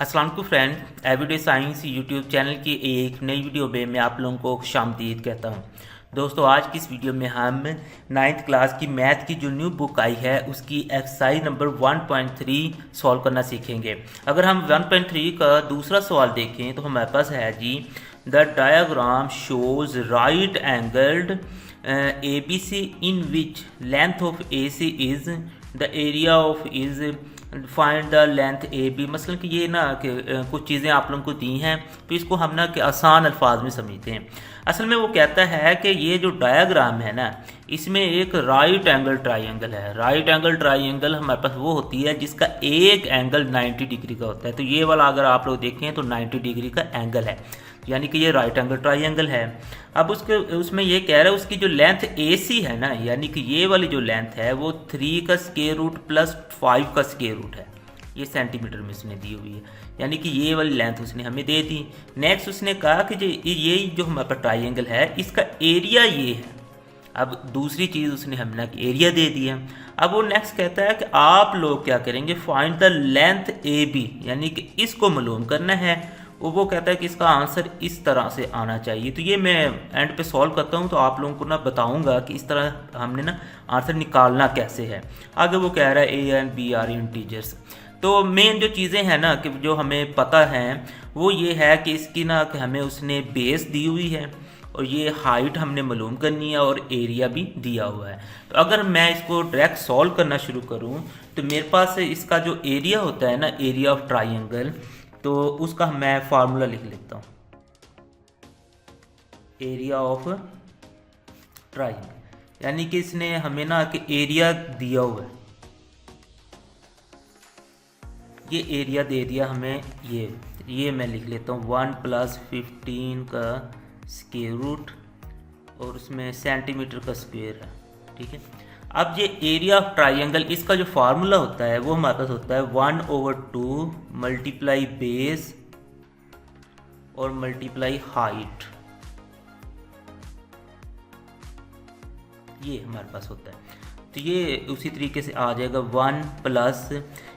अस्सलाम वालेकुम friend, everyday science YouTube channel की एक नई वीडियो में मैं आप लोगों को खुशामदीद कहता हूं। दोस्तों, आज की इस वीडियो में हम 9th क्लास की मैथ की जो न्यू बुक आई है उसकी एक्सरसाइज नंबर 1.3 सॉल्व करना सीखेंगे। अगर हम 1.3 का दूसरा सवाल देखें तो हमारे पास है जी, the diagram shows right angled ABC in which length of AC is the area of is find the length A B. मसलन कि ये ना कि कुछ चीज़ें आप लोगों को दी हैं तो इसको हम ना कि आसान अल्फाज में समझते हैं। असल में वो कहता है कि ये जो डायग्राम है ना, इसमें एक राइट एंगल ट्राइंगल है। राइट एंगल ट्राइंगल हमारे पास वो होती है जिसका एक एंगल 90 डिग्री का होता है। तो ये वाला अगर आप लोग देखें तो 90 डिग्री का एंगल है, यानी कि ये राइट एंगल ट्राइंगल है। अब उसमें ये कह रहा है उसकी जो लेंथ ए सी है ना, यानी कि ये वाली जो लेंथ है वो 3 का स्क्वायर रूट प्लस 5 का स्क्वायर रूट है। ये सेंटीमीटर में उसने दी हुई है, यानी कि ये वाली लेंथ उसने हमें दे दी। नेक्स्ट उसने कहा कि ये जो हमारे पास ट्राइंगल है इसका एरिया ये है। अब दूसरी चीज़ उसने हमें एरिया दे दिया। अब वो नेक्स्ट कहता है कि आप लोग क्या करेंगे, find the length A B, यानी कि इसको मालूम करना है। वो कहता है कि इसका आंसर इस तरह से आना चाहिए। तो ये मैं एंड पे सॉल्व करता हूँ तो आप लोगों को ना बताऊँगा कि इस तरह हमने ना आंसर निकालना कैसे है। आगे वो कह रहा है a and b are integers. तो मेन जो चीज़ें हैं ना कि जो हमें पता है वो ये है कि इसकी ना कि हमें उसने बेस दी हुई है और ये हाइट हमने मालूम करनी है और एरिया भी दिया हुआ है। तो अगर मैं इसको डायरेक्ट सॉल्व करना शुरू करूँ तो मेरे पास इसका जो एरिया होता है ना, एरिया ऑफ ट्राइंगल, तो उसका मैं फार्मूला लिख लेता हूँ। एरिया ऑफ ट्राइंगल, यानी कि इसने हमें ना कि एरिया दिया हुआ है, ये एरिया दे दिया हमें। ये मैं लिख लेता हूँ 1 + 15 का स्क्वायर रूट और उसमें सेंटीमीटर का स्क्वायर है, ठीक है। अब ये एरिया ऑफ ट्राइंगल, इसका जो फार्मूला होता है वो हमारे पास होता है 1/2 मल्टीप्लाई बेस और मल्टीप्लाई हाइट। ये हमारे पास होता है। तो ये उसी तरीके से आ जाएगा 1 प्लस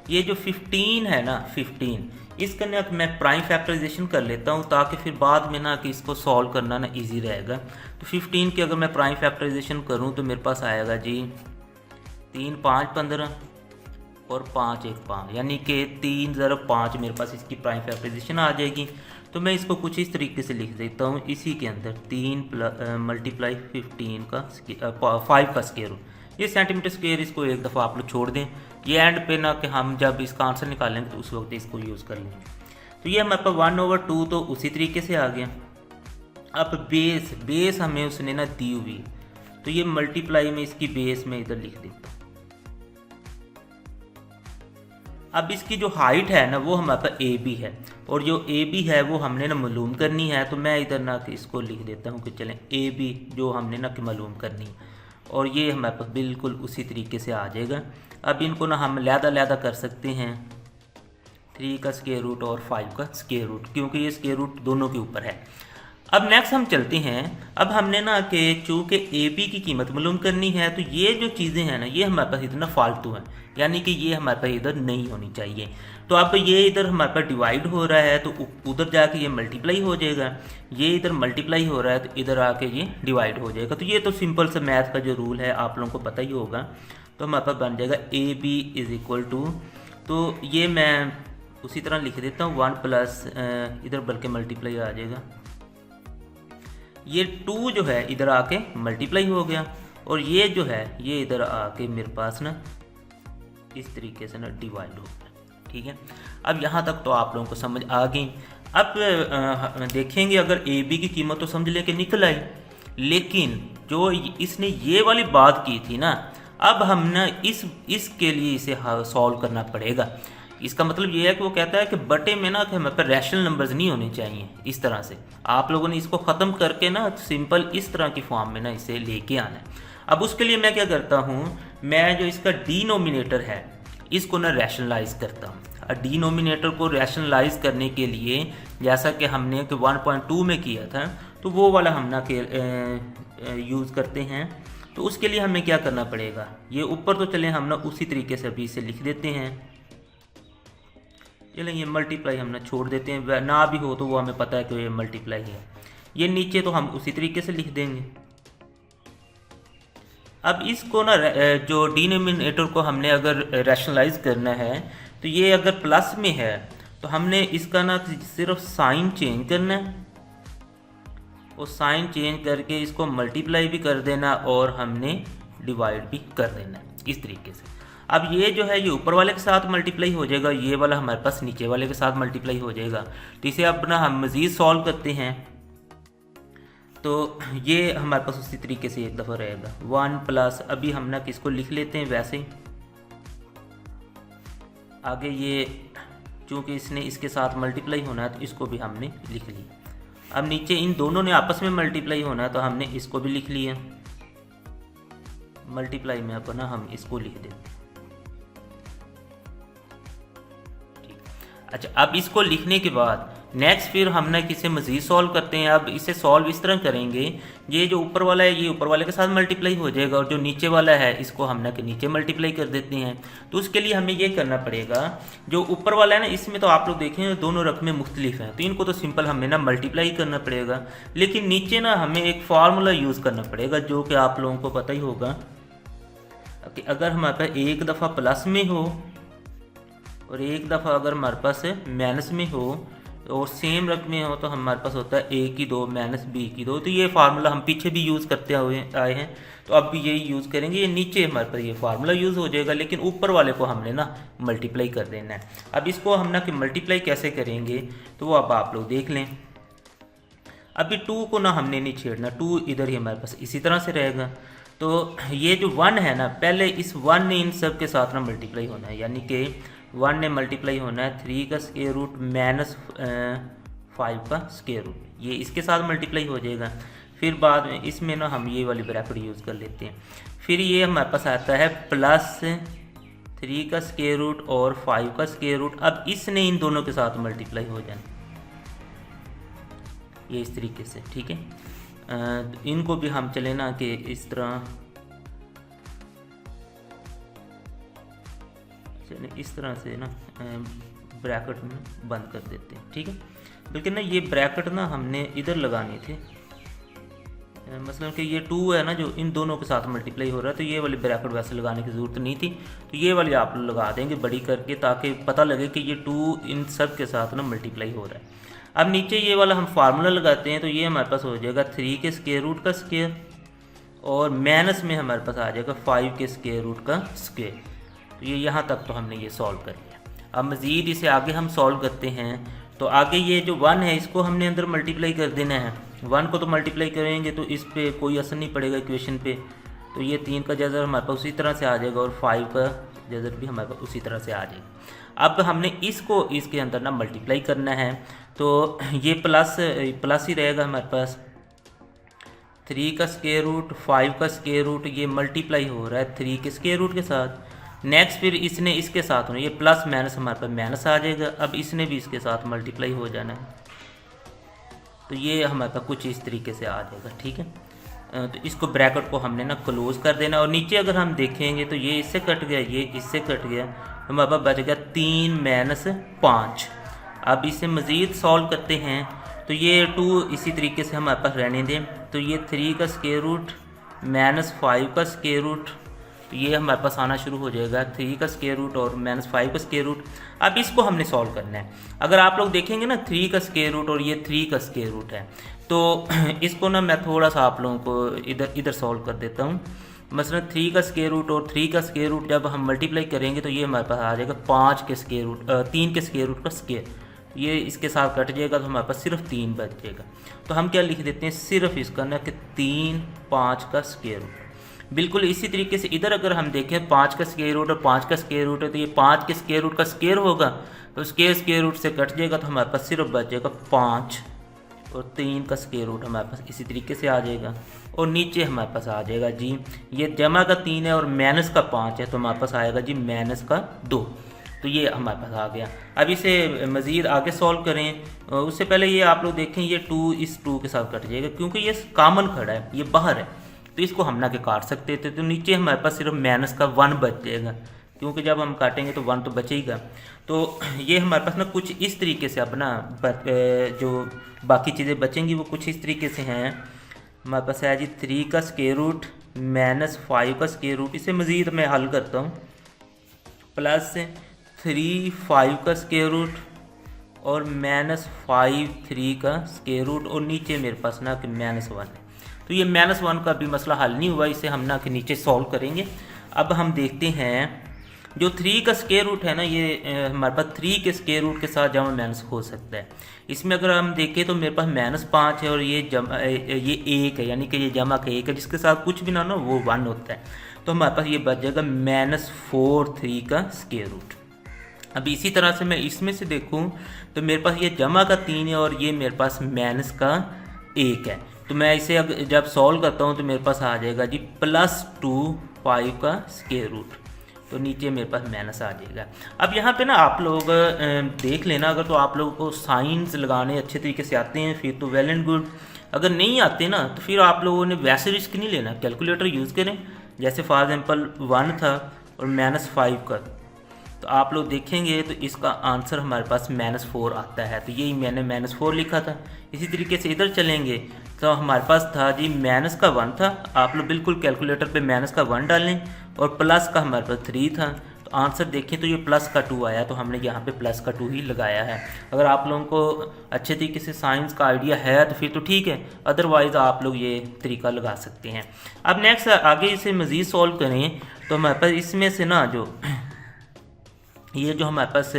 ये जो 15 है ना, 15 इसका ना मैं प्राइम फैक्टराइजेशन कर लेता हूँ ताकि फिर बाद में ना कि इसको सॉल्व करना ना इजी रहेगा। तो 15 की अगर मैं प्राइम फैक्टराइजेशन करूँ तो मेरे पास आएगा जी 3 × 5 = 15 और 5 × 1 = 5, यानी कि 3 × 5 मेरे पास इसकी प्राइम फैक्टराइजेशन आ जाएगी। तो मैं इसको कुछ इस तरीके से लिख देता हूँ, इसी के अंदर 3 × 15 का 5 का स्क्वायर रूट। ये सेंटीमीटर स्क्वायर इसको एक दफ़ा आप लोग छोड़ दें, ये एंड पे ना कि हम जब इसका आंसर निकालेंगे तो उस वक्त इसको यूज़ कर लेंगे। तो ये हमारे पास 1/2 तो उसी तरीके से आ गया। अब बेस हमें उसने ना दी हुई, तो ये मल्टीप्लाई में इसकी बेस में इधर लिख देता हूँ। अब इसकी जो हाइट है ना वो हमारे पास ए बी है और जो ए बी है वो हमने ना मालूम करनी है। तो मैं इधर ना कि इसको लिख देता हूँ कि चलें ए बी जो हमने ना कि मालूम करनी है, और ये हमारे पास बिल्कुल उसी तरीके से आ जाएगा। अब इनको ना हम लैदा कर सकते हैं 3 का स्क्वायर रूट और 5 का स्क्वायर रूट, क्योंकि ये स्क्वायर रूट दोनों के ऊपर है। अब नेक्स्ट हम चलते हैं। अब हमने ना कि चूँकि ए बी की कीमत मालूम करनी है, तो ये जो चीज़ें हैं ना ये हमारे पास इतना फालतू हैं, यानी कि ये हमारे पास इधर नहीं होनी चाहिए। तो अब ये इधर हमारे पास डिवाइड हो रहा है तो उधर जाके ये मल्टीप्लाई हो जाएगा, ये इधर मल्टीप्लाई हो रहा है तो इधर आके ये डिवाइड हो जाएगा। तो ये तो सिंपल सा मैथ का जो रूल है आप लोगों को पता ही होगा। तो हमारे पास बन जाएगा ए बी = तो ये मैं उसी तरह लिख देता हूँ 1 प्लस इधर बल्कि मल्टीप्लाई आ जाएगा, ये 2 जो है इधर आके मल्टीप्लाई हो गया और ये जो है ये इधर आके मेरे पास ना इस तरीके से ना डिवाइड हो गया, ठीक है। अब यहाँ तक तो आप लोगों को समझ आ गई। अब देखेंगे अगर ए बी की कीमत तो समझ लें कि निकल आई, लेकिन जो इसने ये वाली बात की थी ना, अब हम ना इसके लिए इसे सॉल्व करना पड़ेगा। इसका मतलब ये है कि वो कहता है कि बटे में ना कि हमारे पास रैशनल नंबर्स नहीं होने चाहिए। इस तरह से आप लोगों ने इसको ख़त्म करके ना सिंपल इस तरह की फॉर्म में ना इसे लेके आना है। अब उसके लिए मैं क्या करता हूँ, मैं जो इसका डिनोमिनेटर है इसको ना रैशनलाइज करता हूँ। डिनोमिनेटर को रैशनलाइज करने के लिए जैसा कि हमने 1.2 में किया था तो वो वाला हम ना यूज़ करते हैं। तो उसके लिए हमें क्या करना पड़ेगा, ये ऊपर तो चले हम ना उसी तरीके से अभी इसे लिख देते हैं चलें ये मल्टीप्लाई हम ना छोड़ देते हैं, ना भी हो तो वो हमें पता है कि ये मल्टीप्लाई है। ये नीचे तो हम उसी तरीके से लिख देंगे। अब इसको ना जो डिनोमिनेटर को हमने अगर रैशनलाइज करना है तो ये अगर प्लस में है तो हमने इसका ना सिर्फ साइन चेंज करना है, और साइन चेंज करके इसको मल्टीप्लाई भी कर देना और हमने डिवाइड भी कर देना है इस तरीके से। अब ये जो है ये ऊपर वाले के साथ मल्टीप्लाई हो जाएगा, ये वाला हमारे पास नीचे वाले के साथ मल्टीप्लाई हो जाएगा। तो इसे अब ना हम मज़ीद सॉल्व करते हैं, तो ये हमारे पास उसी तरीके से एक दफ़ा रहेगा 1 प्लस, अभी हम ना किसको लिख लेते हैं वैसे ही आगे, ये चूँकि इसने इसके साथ मल्टीप्लाई होना है तो इसको भी हमने लिख लिया। अब नीचे इन दोनों ने आपस में मल्टीप्लाई होना है तो हमने इसको भी लिख लिया, मल्टीप्लाई में अपना हम इसको लिख देते हैं। अच्छा, अब इसको लिखने के बाद नेक्स्ट फिर हमने किसे मज़ीद सॉल्व करते हैं। अब इसे सॉल्व इस तरह करेंगे, ये जो ऊपर वाला है ये ऊपर वाले के साथ मल्टीप्लाई हो जाएगा, और जो नीचे वाला है इसको हमने के नीचे मल्टीप्लाई कर देते हैं। तो उसके लिए हमें ये करना पड़ेगा, जो ऊपर वाला है ना इसमें तो आप लोग देखें दोनों रकमें मुख्तलिफ हैं, तो इनको तो सिंपल हमें ना मल्टीप्लाई करना पड़ेगा, लेकिन नीचे ना हमें एक फार्मूला यूज़ करना पड़ेगा जो कि आप लोगों को पता ही होगा कि अगर हमारे पास एक दफ़ा प्लस में हो और एक दफ़ा अगर हमारे पास माइनस में हो और सेम रकमें हो तो हमारे पास होता है a की 2 माइनस b की 2। तो ये फार्मूला हम पीछे भी यूज़ करते हुए आए हैं, तो अब भी यही यूज़ करेंगे। ये नीचे हमारे पास ये फार्मूला यूज़ हो जाएगा, लेकिन ऊपर वाले को हमने ना मल्टीप्लाई कर देना है। अब इसको हम ना कि मल्टीप्लाई कैसे करेंगे तो वो अब आप लोग देख लें। अभी 2 को ना हमने नहीं छेड़ना, 2 इधर ही हमारे पास इसी तरह से रहेगा। तो ये जो 1 है ना, पहले इस 1 ने इन सब के साथ ना मल्टीप्लाई होना है, यानी कि 1 ने मल्टीप्लाई होना है 3 का स्क्वायर रूट माइनस 5 का स्क्वायर रूट, ये इसके साथ मल्टीप्लाई हो जाएगा। फिर बाद में इसमें ना हम ये वाली ब्रैकेट यूज़ कर लेते हैं। फिर ये हमारे पास आता है प्लस 3 का स्क्वायर रूट और 5 का स्क्वायर रूट। अब इसने इन दोनों के साथ मल्टीप्लाई हो जाना, ये इस तरीके से, ठीक है। इनको भी हम चले ना कि इस तरह इस तरह से ना ब्रैकेट में बंद कर देते हैं, ठीक है। बल्कि ना ये ब्रैकेट ना हमने इधर लगाने थे, मसलन कि ये 2 है ना जो इन दोनों के साथ मल्टीप्लाई हो रहा है, तो ये वाली ब्रैकेट वैसे लगाने की ज़रूरत नहीं थी, तो ये वाली आप लोग लगा देंगे बड़ी करके, ताकि पता लगे कि ये 2 इन सब के साथ ना मल्टीप्लाई हो रहा है। अब नीचे ये वाला हम फार्मूला लगाते हैं, तो ये हमारे पास हो जाएगा 3 के स्क्वायर रूट का स्क्वायर और माइनस में हमारे पास आ जाएगा 5 के स्क्वायर रूट का स्क्वायर। तो ये यहाँ तक तो हमने ये सॉल्व कर लिया। अब मज़ीद इसे आगे हम सॉल्व करते हैं, तो आगे ये जो 1 है इसको हमने अंदर मल्टीप्लाई कर देना है। 1 को तो मल्टीप्लाई करेंगे तो इस पर कोई असर नहीं पड़ेगा इक्वेशन पे, तो ये 3 का जज़र हमारे पास उसी तरह से आ जाएगा और 5 का जज़र भी हमारे पास उसी तरह से आ जाएगा। अब हमने इसको इसके अंदर ना मल्टीप्लाई करना है, तो ये प्लस ही रहेगा हमारे पास। 3 का स्क्वायर रूट 5 का स्क्वायर रूट, ये मल्टीप्लाई हो रहा है 3 के स्क्वायर रूट के साथ। नेक्स्ट फिर इसने इसके साथ होना, ये प्लस माइनस हमारे पास माइनस आ जाएगा। अब इसने भी इसके साथ मल्टीप्लाई हो जाना है, तो ये हमारे पास कुछ इस तरीके से आ जाएगा, ठीक है। तो इसको ब्रैकेट को हमने ना क्लोज कर देना, और नीचे अगर हम देखेंगे तो ये इससे कट गया, ये इससे कट गया, हमारे पास बच गया 3 माइनस 5। अब इसे मज़ीद सॉल्व करते हैं, तो ये 2 इसी तरीके से हमारे पास रहने दें। तो ये 3 का स्क्वायर रूट माइनस 5 का स्क्वायर रूट, तो ये हमारे पास आना शुरू हो जाएगा 3 का स्क्वायर रूट और माइनस 5 का स्क्वायर रूट। अब इसको हमने सॉल्व करना है। अगर आप लोग देखेंगे ना 3 का स्क्वायर रूट और ये 3 का स्क्वायर रूट है, तो इसको ना मैं थोड़ा सा आप लोगों को इधर सॉल्व कर देता हूँ। मसलन 3 का स्क्वायर रूट और 3 का स्क्वायर रूट जब हम मल्टीप्लाई करेंगे तो ये हमारे पास आ जाएगा 5 के स्क्वायर रूट 3 के स्क्वायर रूट का स्क्वायर, ये इसके साथ कट जाएगा तो हमारे पास सिर्फ 3 बच जाएगा। तो हम क्या लिख देते हैं सिर्फ इसका ना कि 3 5 का स्क्वायर रूट। बिल्कुल इसी तरीके से इधर अगर हम देखें 5 का स्क्वायर रूट और 5 का स्क्वायर रूट है, तो ये 5 के स्क्वायर रूट का स्क्वायर होगा, तो स्क्वायर रूट से कट जाएगा तो हमारे पास सिर्फ बच जाएगा 5 और 3 का स्क्वायर रूट हमारे पास इसी तरीके से आ जाएगा। और नीचे हमारे पास आ जाएगा जी ये जमा का 3 है और माइनस का 5 है, तो हमारे पास आएगा जी माइनस का 2। तो ये हमारे पास आ गया। अब इसे मज़ीद आगे सॉल्व करें, उससे पहले ये आप लोग देखें ये 2 इस 2 के साथ कट जाएगा, क्योंकि ये कॉमन खड़ा है, ये बाहर है, तो इसको हम ना के काट सकते थे। तो नीचे हमारे पास सिर्फ माइनस का 1 बच जाएगा, क्योंकि जब हम काटेंगे तो 1 तो बचेगा। तो ये हमारे पास ना कुछ इस तरीके से अब ना जो बाकी चीज़ें बचेंगी वो कुछ इस तरीके से हैं। हमारे पास है जी 3 का स्क्वायर रूट माइनस 5 का स्क्वायर रूट। इसे मज़ीद मैं हल करता हूँ, प्लस 3 5 का स्क्वायर रूट और माइनस 5 3 का स्क्वायर रूट, और नीचे मेरे पास ना कि -1 है। तो ये -1 का भी मसला हल नहीं हुआ, इसे हम ना कि नीचे सॉल्व करेंगे। अब हम देखते हैं जो 3 का स्क्वायर रूट है ना, ये हमारे पास 3 के स्क्वायर रूट के साथ जमा माइनस हो सकता है। इसमें अगर हम देखें तो मेरे पास -5 है और ये 1 है, यानी कि ये जमा का 1 है, जिसके साथ कुछ भी ना हो वो 1 होता है। तो हमारे पास ये बच जाएगा -4 3 का स्क्वायर रूट। अब इसी तरह से मैं इसमें से देखूं तो मेरे पास ये जमा का 3 है और ये मेरे पास माइनस का 1 है। तो मैं इसे जब सॉल्व करता हूं तो मेरे पास आ जाएगा जी +2 5 का स्क्वायर रूट। तो नीचे मेरे पास माइनस आ जाएगा। अब यहाँ पे ना आप लोग देख लेना, अगर तो आप लोगों को साइंस लगाने अच्छे तरीके से आते हैं फिर तो वेल एंड गुड। अगर नहीं आते ना तो फिर आप लोगों ने वैसे रिस्क नहीं लेना, कैलकुलेटर यूज़ करें। जैसे फॉर एग्जांपल 1 था और -5 का, तो आप लोग देखेंगे तो इसका आंसर हमारे पास -4 आता है। तो यही मैंने -4 लिखा था। इसी तरीके से इधर चलेंगे तो हमारे पास था जी माइनस का 1 था। आप लोग बिल्कुल कैलकुलेटर पे माइनस का 1 डालें और प्लस का हमारे पास 3 था। तो आंसर देखें तो ये प्लस का 2 आया, तो हमने यहाँ पे प्लस का 2 ही लगाया है। अगर आप लोगों को अच्छे तरीके से साइंस का आइडिया है तो फिर तो ठीक है, अदरवाइज़ आप लोग ये तरीका लगा सकते हैं। अब नेक्स्ट आगे इसे मज़ीद सॉल्व करें तो हमारे पास इसमें से ना जो ये जो हमारे पास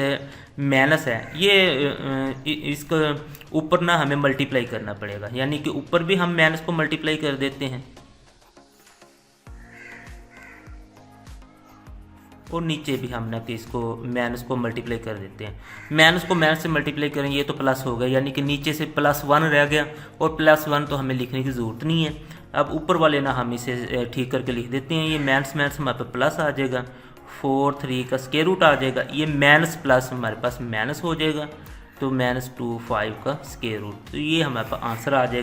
माइनस है, ये इसको ऊपर ना हमें मल्टीप्लाई करना पड़ेगा, यानी कि ऊपर भी हम माइनस को मल्टीप्लाई कर देते हैं और नीचे भी हम ना कि इसको माइनस को मल्टीप्लाई कर देते हैं। माइनस को माइनस से मल्टीप्लाई करेंगे ये तो प्लस हो गया, यानी कि नीचे से +1 रह गया और +1 तो हमें लिखने की ज़रूरत नहीं है। अब ऊपर वाले ना हम इसे ठीक करके लिख देते हैं। ये माइनस हमारे पास प्लस आ जाएगा, 4 3 का स्क्वायर रूट आ जाएगा, ये माइनस प्लस हमारे पास माइनस हो जाएगा, तो -2 5 का स्क्वायर रूट। तो ये हमारे पास आंसर आ जाएगा।